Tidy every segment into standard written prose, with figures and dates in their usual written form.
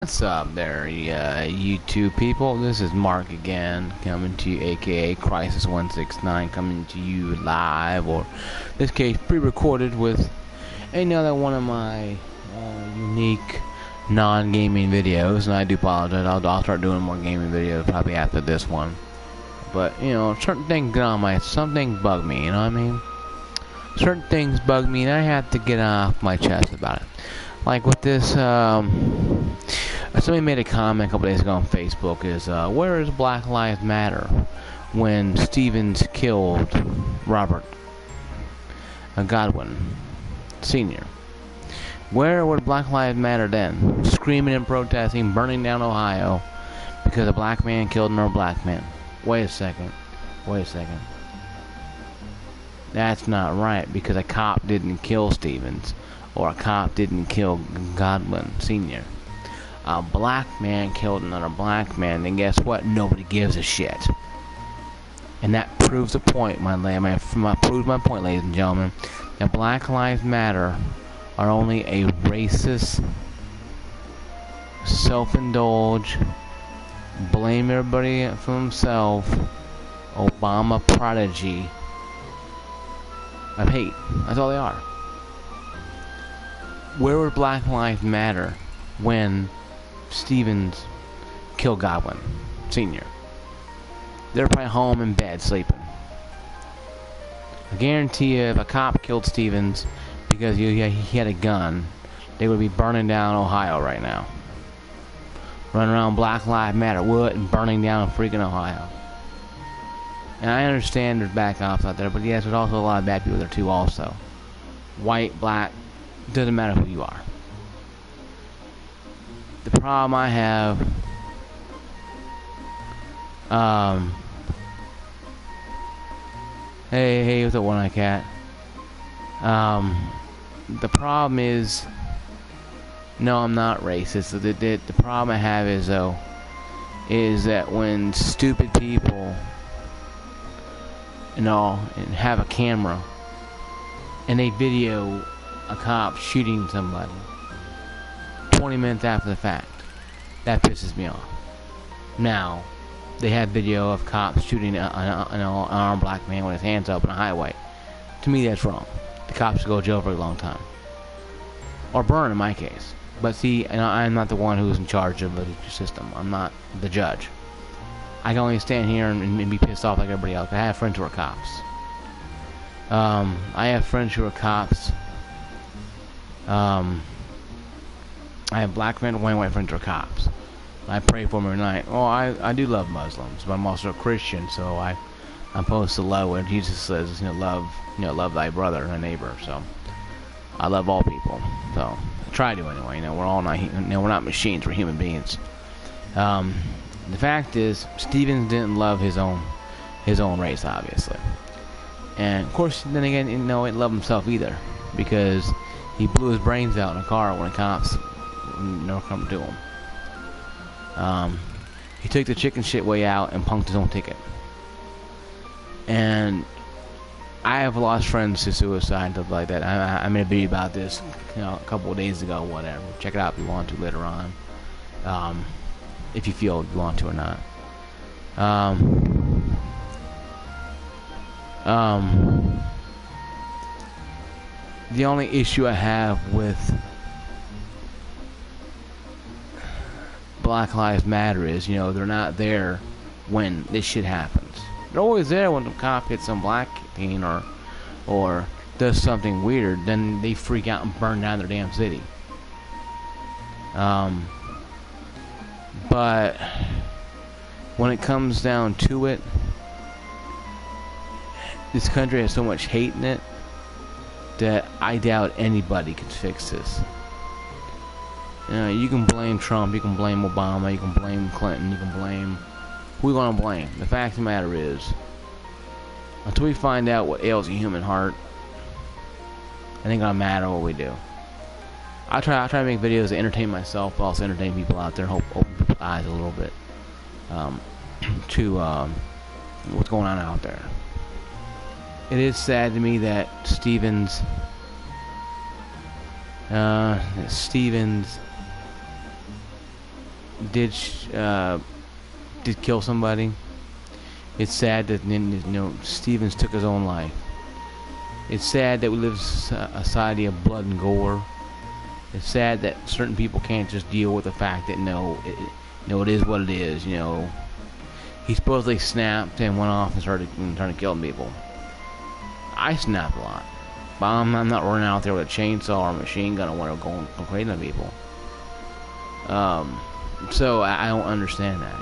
What's up there, YouTube people? This is Mark again, coming to you, aka crisis169, coming to you live, or in this case, pre-recorded with another one of my unique non-gaming videos. And I do apologize. I'll start doing more gaming videos probably after this one. But you know, certain things get on my, some things bug me. You know what I mean? Certain things bug me, and I have to get off my chest about it. Like with this, somebody made a comment a couple days ago on Facebook, is, where is Black Lives Matter when Stevens killed Robert Godwin Sr.? Where would Black Lives Matter then? Screaming and protesting, burning down Ohio because a black man killed another black man. Wait a second. That's not right, because a cop didn't kill Stevens, or a cop didn't kill Godwin Sr. A black man killed another black man, then guess what? Nobody gives a shit. And that proves the point, proves my point, ladies and gentlemen, that Black Lives Matter are only a racist, self-indulge, blame everybody for himself, Obama prodigy of hate. That's all they are. Where would Black Lives Matter when Stevens killed Godwin Sr.? They're probably home in bed sleeping. I guarantee you, if a cop killed Stevens because he had a gun, they would be burning down Ohio right now. Running around Black Lives Matter, what, and burning down freaking Ohio. And I understand there's bad cops out there, but yes, there's also a lot of bad people there too also. White, black, doesn't matter who you are. The problem I have, hey, what's up, one-eyed cat? The problem is, no, I'm not racist. The problem I have is, though, is that when stupid people, and have a camera, and they video a cop shooting somebody 20 minutes after the fact, that pisses me off. Now, they have video of cops shooting an unarmed black man with his hands up on a highway. To me, that's wrong. The cops should go to jail for a long time, or burn in my case. But see, I'm not the one who's in charge of the system. I'm not the judge. I can only stand here and be pissed off like everybody else. I have friends who are cops. I have friends who are cops. I have black friends and white friends who are cops. I pray for them every night. Oh, I do love Muslims, but I'm also a Christian, so I'm supposed to love what Jesus says. Love thy brother and neighbor. So I love all people. So I try to anyway. We're all not. We're not machines. We're human beings. The fact is, Stevens didn't love his own race, obviously, and of course, then again, he didn't love himself either, because he blew his brains out in a car when the cops come to him. He took the chicken shit way out and punked his own ticket. And I have lost friends to suicide and stuff like that. I made a video about this, a couple of days ago, whatever. Check it out if you want to later on. If you feel you want to or not. The only issue I have with Black Lives Matter is, they're not there when this shit happens. They're always there when the cop hits some black teen or does something weird. Then they freak out and burn down their damn city. But when it comes down to it, this country has so much hate in it that I doubt anybody can fix this. You can blame Trump, you can blame Obama, you can blame Clinton, you can blame who you want to blame. The fact of the matter is, until we find out what ails the human heart, it ain't gonna matter what we do. I try to make videos to entertain myself, but also entertain people out there, hope open people's eyes a little bit to what's going on out there. It is sad to me that Stevens did kill somebody. It's sad that Stevens took his own life. It's sad that we live in a society of blood and gore. It's sad that certain people can't just deal with the fact that it is what it is. He supposedly snapped and went off and started killing people. I snap a lot, but I'm not running out there with a chainsaw or a machine gun or going crazy on people. So I don't understand that.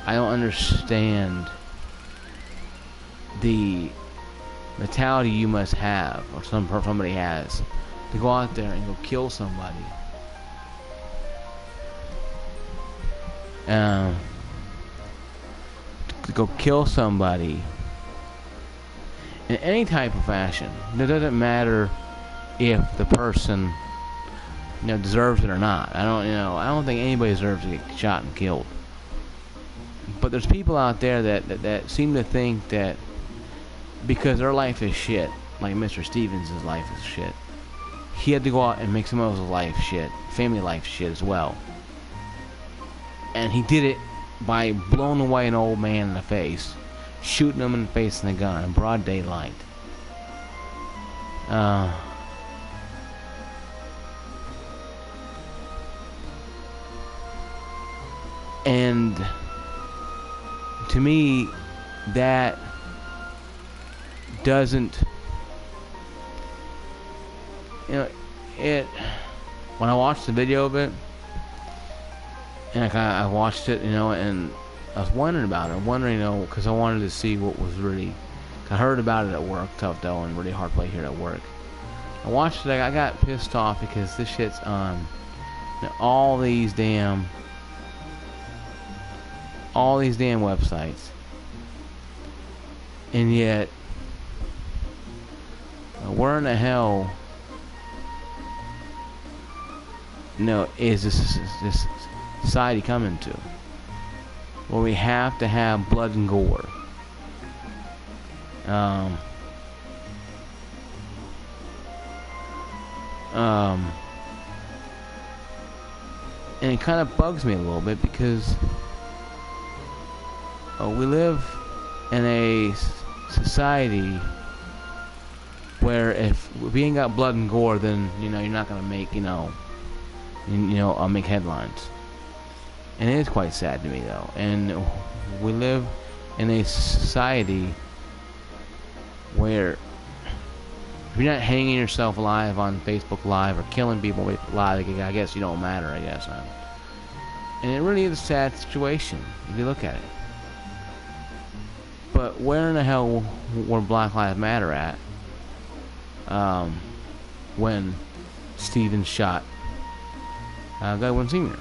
I don't understand the mentality you must have, or somebody has, to go out there and go kill somebody. To go kill somebody in any type of fashion. It doesn't matter if the person deserves it or not. I don't think anybody deserves to get shot and killed. But there's people out there that seem to think that because their life is shit, like Mr. Stevens' life is shit, he had to go out and make someone else's life shit, family life shit as well. And he did it by blowing away an old man in the face, shooting him in the face with a gun in broad daylight. And to me, that doesn't, it, when I watched the video of it, and I watched it, and I was wondering about it. I'm wondering, because I wanted to see what was really, I heard about it at work, tough though, and really hard play here at work. I watched it, I got pissed off because this shit's on all these damn websites, and yet where in the hell is this society coming to, where we have to have blood and gore? And it kind of bugs me a little bit because we live in a society where if we ain't got blood and gore, then you're not gonna make make headlines. And it is quite sad to me though. And we live in a society where if you're not hanging yourself alive on Facebook Live or killing people live, I guess you don't matter, I guess. And it really is a sad situation if you look at it. But where in the hell were Black Lives Matter at when Stevens shot Godwin Sr.?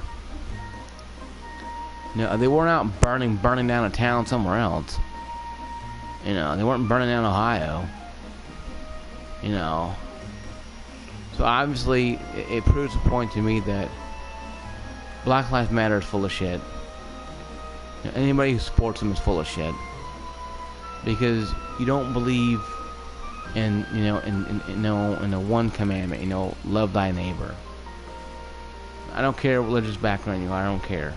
They weren't out burning down a town somewhere else. They weren't burning down Ohio. So obviously it proves a point to me that Black Lives Matter is full of shit. Anybody who supports them is full of shit, because you don't believe in in the one commandment, love thy neighbor. I don't care what religious background you are. I don't care.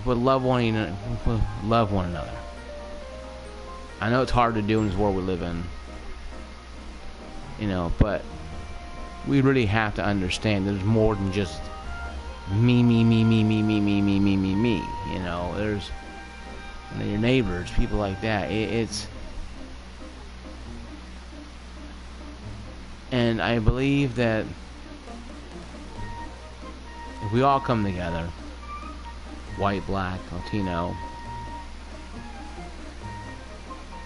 But love one another. I know it's hard to do in this world we live in, but we really have to understand there's more than just me. There's your neighbors, people like that. And I believe that if we all come together, white, black, Latino,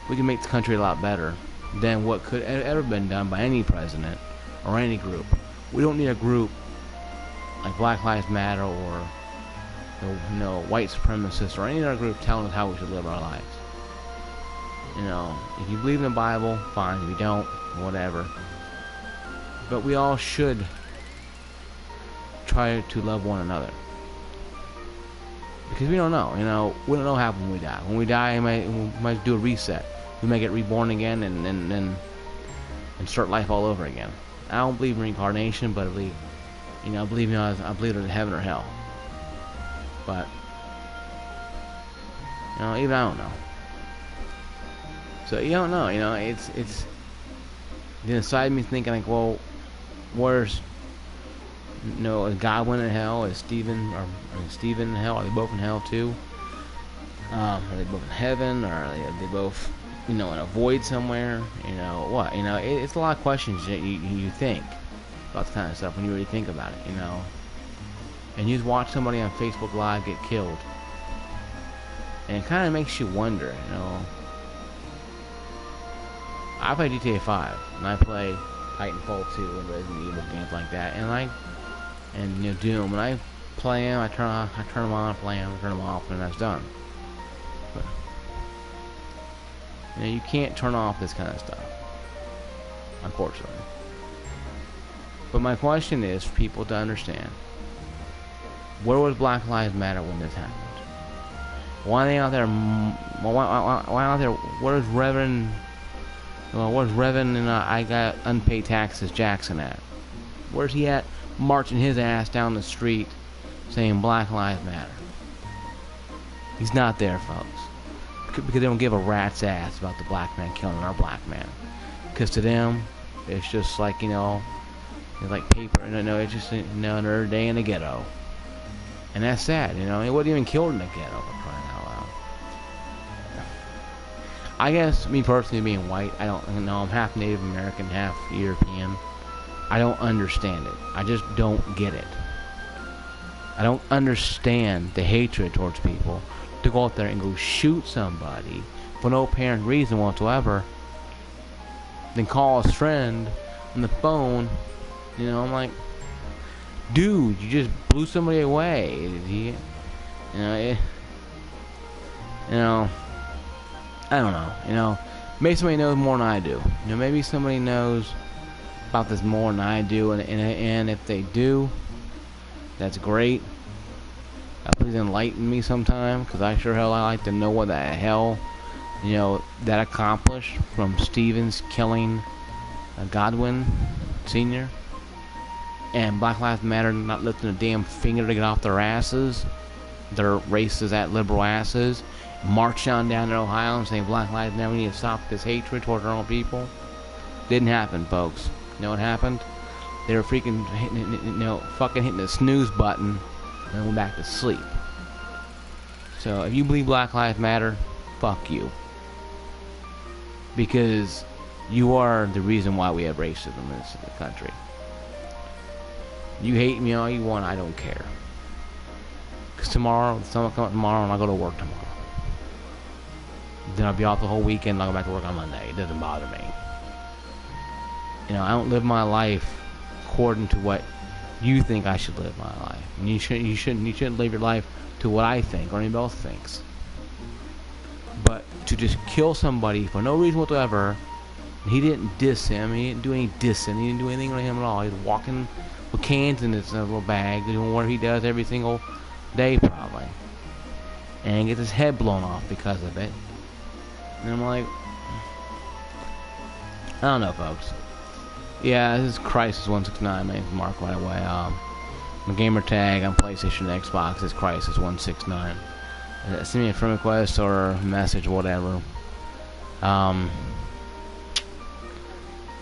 we can make the country a lot better than what could ever been done by any president or any group. We don't need a group like Black Lives Matter or white supremacists or any other group telling us how we should live our lives. If you believe in the Bible, fine. If you don't, whatever. But we all should try to love one another, because we don't know. We don't know what happens when we die. When we die, we might do a reset. We might get reborn again and start life all over again. I don't believe in reincarnation, but I believe there's heaven or hell. But even I don't know. So you don't know. It's inside me thinking like, well, where's is Godwin in hell? Is Stephen Stephen in hell? Are they both in hell too? Are they both in heaven? Or are they both, in a void somewhere? What? It's a lot of questions that you think about this kind of stuff when you really think about it. And you just watch somebody on Facebook Live get killed, and it kind of makes you wonder. I play GTA 5, and I play Titanfall 2 and Resident Evil games like that, and Doom. And I play them, I turn them on, play them, turn them off, and that's done. But, you can't turn off this kind of stuff, unfortunately. But my question is for people to understand: where was Black Lives Matter when this happened? Why are they out there? Why out there? Where's Reverend? Where's Reverend and I got unpaid taxes Jackson at? Where's he at, marching his ass down the street, saying Black Lives Matter? He's not there, folks. Because they don't give a rat's ass about the black man killing our black man. Because to them, it's just like, it's like paper. It's just another day in the ghetto. And that's sad, He wasn't even killed in the ghetto, for crying out loud. I guess, me personally being white, I don't know. I'm half Native American, half European. I don't understand it. I just don't get it. I don't understand the hatred towards people to go out there and go shoot somebody for no apparent reason whatsoever, then call his friend on the phone. I'm like, dude, you just blew somebody away. I don't know. Maybe somebody knows more than I do. Maybe somebody knows about this more than I do, and if they do, that's great. Please enlighten me sometime, because I sure hell I like to know what the hell, that accomplished from Stevens killing Godwin Sr. and Black Lives Matter not lifting a damn finger to get off their asses, their racist at liberal asses, march on down to Ohio and say Black Lives Matter, we need to stop this hatred towards our own people. Didn't happen, folks. You know what happened? They were freaking hitting the snooze button and went back to sleep. So if you believe Black Lives Matter, fuck you. Because you are the reason why we have racism in this country. You hate me all you want, I don't care. Because tomorrow, someone come up tomorrow and I'll go to work tomorrow. Then I'll be off the whole weekend and I'll go back to work on Monday. It doesn't bother me. I don't live my life according to what you think I should live my life. And you shouldn't live your life to what I think or anybody else thinks. But to just kill somebody for no reason whatsoever, he didn't diss him, he didn't do any dissing, he didn't do anything to him at all. He's walking with cans in his little bag, doing what he does every single day probably. And gets his head blown off because of it. And I'm like, I don't know, folks. Yeah, this is crisis169. My name's Mark, by the way. My gamer tag on PlayStation and Xbox is crisis169. Send me a friend request or a message, whatever.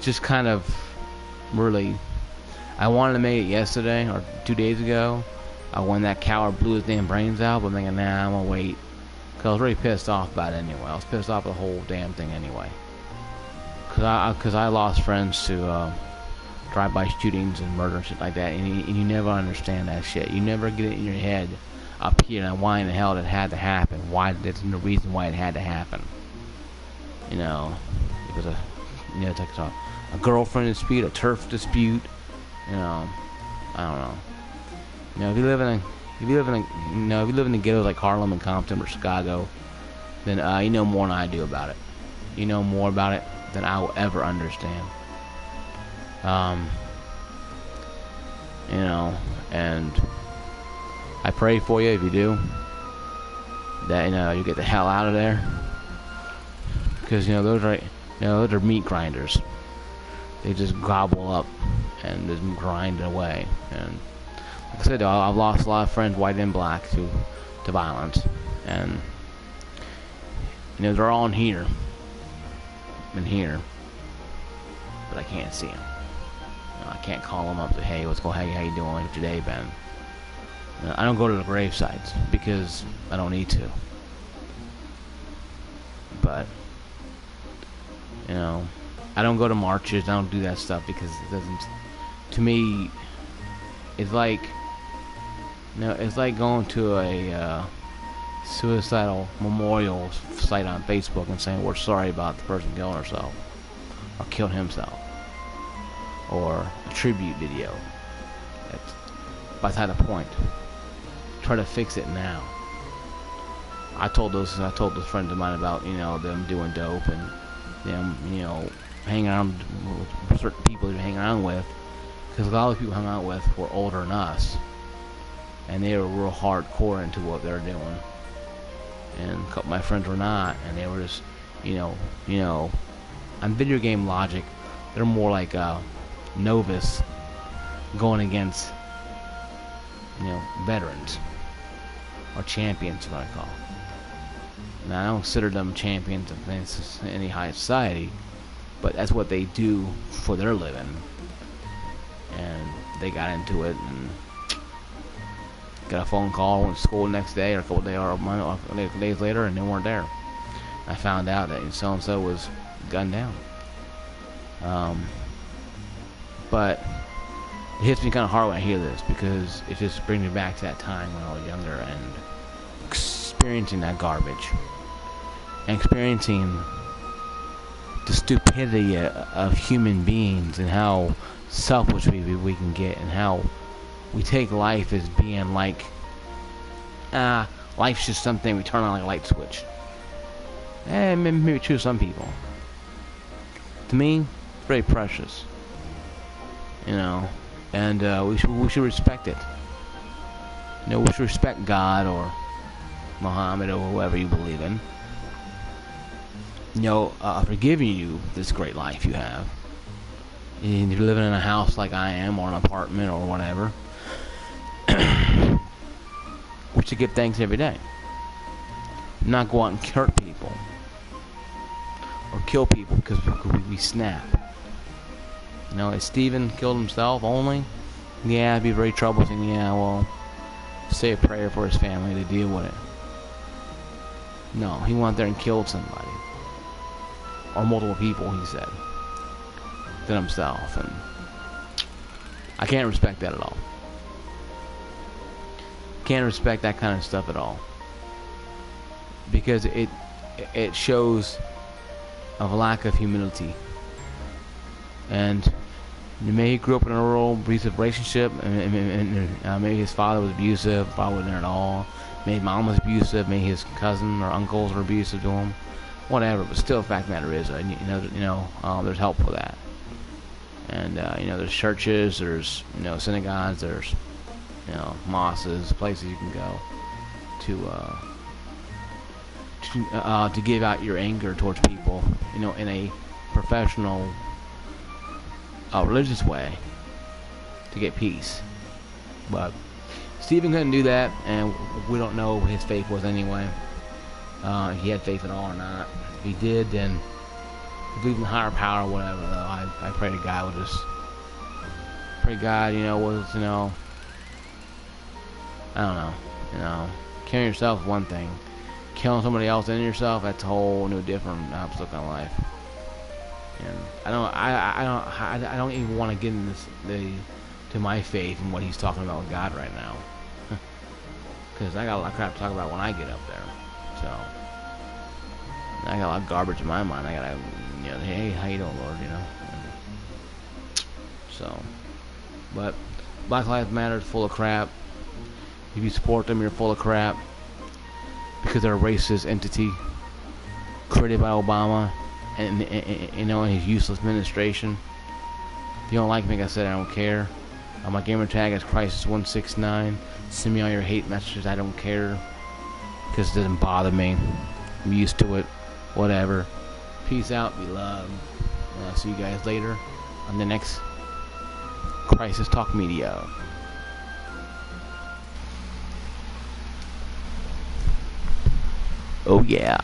Just kind of really, I wanted to make it yesterday or 2 days ago. When that coward blew his damn brains out, but I'm thinking, nah, I'm gonna wait. Because I was really pissed off about it anyway. I was pissed off the whole damn thing anyway. Because I lost friends to drive-by shootings and murder and shit like that, and you never understand that shit. You never get it in your head up here and why in the hell it had to happen. Why? That's the reason why it had to happen. It was it's like a girlfriend dispute, a turf dispute. I don't know. If you live in the ghettos like Harlem and Compton or Chicago, then you know more than I do about it. You know more about it than I will ever understand. And I pray for you if you do, that you get the hell out of there, because those are meat grinders. They just gobble up and just grind it away. And like I said, though, I've lost a lot of friends, white and black, to violence, and they're all in here, but I can't see them. I can't call them up to, hey, what's going, hey, how you doing? How's your day been? I don't go to the grave sites because I don't need to. But I don't go to marches. I don't do that stuff because it doesn't. To me, it's like it's like going to a suicidal memorial site on Facebook and saying we're sorry about the person killing herself or killed himself, or a tribute video. That's beside the point. Try to fix it now. I told those friends of mine about them doing dope and them hanging around with certain people they're hanging around with, because a lot of people hung out with were older than us, and they were real hardcore into what they're doing, and a couple of my friends were not, and they were just on video game logic, they're more like a novice going against veterans or champions, what I call. Now I don't consider them champions of any high society, but that's what they do for their living, and they got into it and got a phone call, went to school the next day or a couple days later, and they weren't there. I found out that so and so was gunned down. But it hits me kind of hard when I hear this, because it just brings me back to that time when I was younger and experiencing that garbage and experiencing the stupidity of human beings and how selfish we can get, and how we take life as being like life's just something we turn on like a light switch. Maybe true to some people. To me, it's very precious, and we should respect it. We should respect God or Muhammad or whoever you believe in. For giving you this great life you have. And you're living in a house like I am, or an apartment, or whatever. We should give thanks every day. Not go out and hurt people or kill people because we snap. If Stephen killed himself only, yeah, it'd be very troublesome. Yeah, well, say a prayer for his family to deal with it. No, he went there and killed somebody. Or multiple people, he said, than himself, and I can't respect that at all. Can't respect that kind of stuff at all, because it shows a lack of humility. And maybe he grew up in a rural, abusive relationship, and maybe his father was abusive, probably wasn't there at all. Maybe mom was abusive, maybe his cousin or uncles were abusive to him. Whatever, but still, the fact of the matter is, there's help for that. And there's churches, there's synagogues, there's mosques, places you can go to give out your anger towards people, in a professional, religious way, to get peace. But Stephen couldn't do that, and we don't know what his faith was anyway. If he had faith at all or not. If he did, then he believed in higher power or whatever. Though I pray to God would just pray God, was I don't know, killing yourself is one thing. Killing somebody else and yourself, that's a whole new different outlook on life. And I don't even want to get into to my faith and what he's talking about with God right now, because I got a lot of crap to talk about when I get up there. So I got a lot of garbage in my mind. I gotta, hey, how you doing, Lord? So, but Black Lives Matter is full of crap. If you support them, you're full of crap, because they're a racist entity created by Obama and his useless administration. If you don't like me, like I said, I don't care. My gamer tag is crisis169. Send me all your hate messages. I don't care, because it doesn't bother me. I'm used to it. Whatever. Peace out. Be loved. I'll see you guys later on the next Crisis Talk Media. Oh yeah.